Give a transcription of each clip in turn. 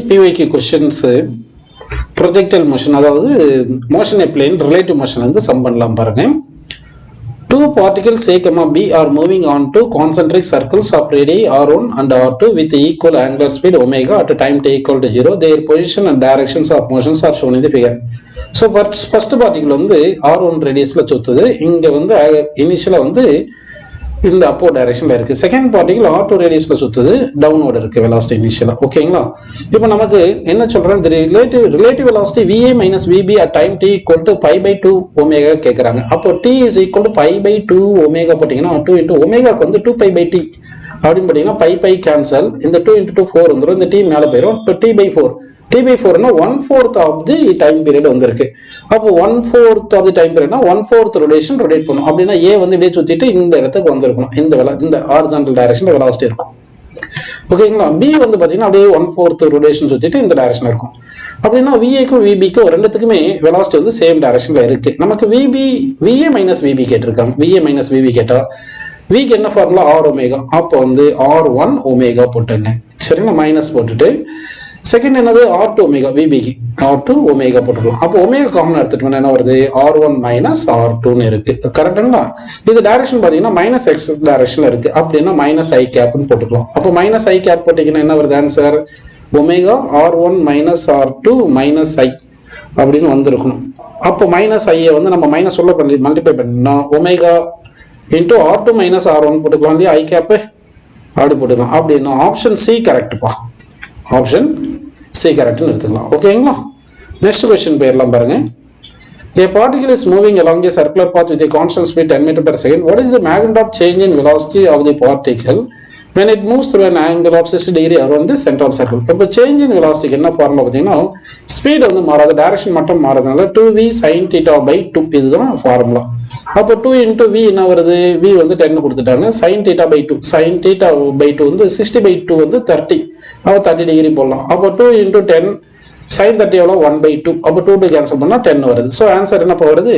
PYQ questions projectile motion அதாவது motion a plane relative motion வந்து some பண்ணலாம் பாருங்க. Two particles A, B are moving on two concentric circles of radii r1 and r2 with equal angular speed omega at time t equal to 0. Their position and directions of motions are shown in the figure. So first particle வந்து r1 radiusல சுத்துது. இங்க வந்து initially வந்து இந்த upward directionல இருக்கு. Second particle r2 ரேடியஸ்ல சுத்துது, downward இருக்கு velocity இனிஷியலா. ஓகேங்களா? இப்போ நமக்கு என்ன சொல்றேன், relative velocity VA - VB at time t equal to π/2 omega கேக்குறாங்க. அப்போ t is equal to π/2 omega போட்டீங்கன்னா 2 into ஒமேகாக்கு வந்து 2π/t அப்படின்னு போட்டீங்கன்னா π கேன்சல், இந்த 2 into 2 4 வந்துரும், இந்த t மேல போயிடும், t/4 t/4 னா 1/4 ஆஃப் தி டைம் பீரியட் வந்திருக்கு. அப்போ 1/4 ஆஃப் தி டைம் பீரியட்னா 1/4 ரொட்டேஷன் ரொட்டேட் பண்ணும். அப்படின்னா ஏ வந்து இப்படியே சுத்திட்டு இந்த இடத்துக்கு வந்திருக்கணும், இந்த ஹாரிசான்டல் டைரக்ஷன்ல வெலாசிட்டி இருக்கும். ஓகேங்களா? பி வந்து பாத்தீங்கன்னா அப்படியே 1/4 ரொட்டேஷன் சுத்திட்டு இந்த டைரக்ஷன் இருக்கும். அப்படின்னா விஏக்கும் விபிக்கும் ரெண்டுத்துக்குமே வெலாசிட்டி வந்து சேம் டைரக்ஷன்ல இருக்கு. நமக்கு VA - VB கேட்டிருக்காங்க. VA - VB கேட்டா விக்கு என்ன ஃபார்முலா, ஆர் ஒமேகா. அப்போ வந்து R1 ஒமேகா போட்டுங்க. சரிங்களா? மைனஸ் போட்டுட்டு செகண்ட் என்னது R2 ஒமேகா, விபிக்கு R2 ஒமேகா போட்டுக்கலாம். அப்போ ஒமேகா காமன் எடுத்துட்டோம்னா என்ன வருது, R1 - R2 இருக்கு. கரெக்டுங்களா? இது டைரக்ஷன் பாத்தீங்கன்னா -x டைரக்ஷன்ல இருக்கு. அப்படின்னா -i கேப்னு போட்டுக்கலாம். அப்போ -i கேப் போட்டீங்கன்னா என்ன வருது answer, omega R1 - R2 - i அப்படின்னு வந்திருக்கணும். அப்போ -i வந்து நம்ம மைனஸ் உள்ள மல்டிப்ளை பண்ணா ஒமேகா இன்டூ R2 - R1 போட்டுக்கலாம் இல்லையா, i கேப் அப்படி போட்டுக்கலாம். அப்படின்னா ஆப்ஷன் சி கரெக்ட்பா, ஆப்ஷன் சி கரெக்ட்னு எடுத்துக்கலாம். ஓகேங்களா? நெக்ஸ்ட் கொஸ்டின் போயிடலாம் பாருங்க. A particle is moving along a circular path with a constant speed 10 meter per second. What is the magnitude of change in velocity of the particle when it moves through an angle of 60 degree around the center of the circle? இப்போ change in velocity என்ன formula பார்த்தீங்கன்னா, speed வந்து மாறாது, direction மட்டும் மாறதுனால 2v sin θ/2 இதுதான் formula. அப்போ 2 into v என்ன வருது, v வந்து 10 கொடுத்துட்டாங்க, sin θ/2 sin θ/2 வந்து 60/2 வந்து 30, அப்போ 30 டிகிரி போடலாம். அப்போ 2 into 10 sin 30 எவ்வளோ 1/2, அப்போ 2 கேன்சல் பண்ணால் 10 வருது. ஸோ ஆன்சர் என்ன வருது,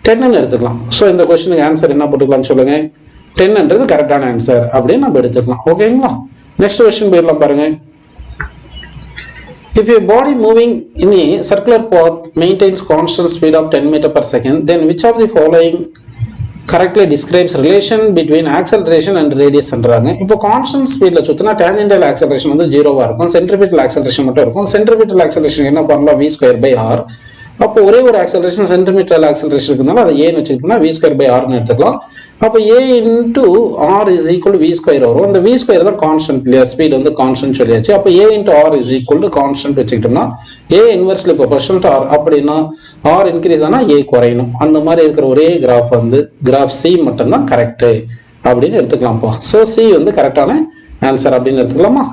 10ன்னு எடுத்துக்கலாம். ஸோ இந்த கொஸ்டினுக்கு ஆன்சர் என்ன போட்டுக்கலாம்னு சொல்லுங்க, 10ன்றது கரெக்டான ஆன்சர் அப்படின்னு நம்ம எடுத்துக்கலாம். ஓகேங்களா? நெக்ஸ்ட் கொஸ்டின் போயிடலாம் பாருங்க. If a body moving in a circular path maintains constant speed of 10 meter per second, then which of the following correctly describes relation between acceleration and radius ன்றாங்க. இப்போ கான்ஸ்டன்ட் ஸ்பீட்ல சுத்தினா tangential acceleration வந்து 0வா இருக்கும், centripetal acceleration மட்டும் இருக்கும். centripetal acceleration என்ன formula, v²/r. அப்போ ஒரே ஒரு ஆக்சலரேஷன் சென்டிமீட்டர் ஆக்சலரேஷன் இருக்குனால அதை ஏன்னு வச்சுக்கிட்டோம்னா v²/rன்னு எடுத்துக்கலாம். அப்போ a into r is equal to v² வரும். அந்த v² தான் கான்ஸ்டன்ட் இல்லையா, ஸ்பீட் வந்து கான்ஸ்டன்ட் சொல்லியாச்சு. அப்போ a into r is equal to constant வச்சுக்கிட்டோம்னா a inversely proportional to r. அப்படின்னா r இன்க்ரீஸ் ஆனால் a குறையணும். அந்த மாதிரி இருக்கிற ஒரே கிராஃப் வந்து கிராஃப் சி மட்டும்தான் கரெக்டு அப்படின்னு எடுத்துக்கலாம்ப்பா. ஸோ சி வந்து கரெக்டான ஆன்சர் அப்படின்னு எடுத்துக்கலாமா?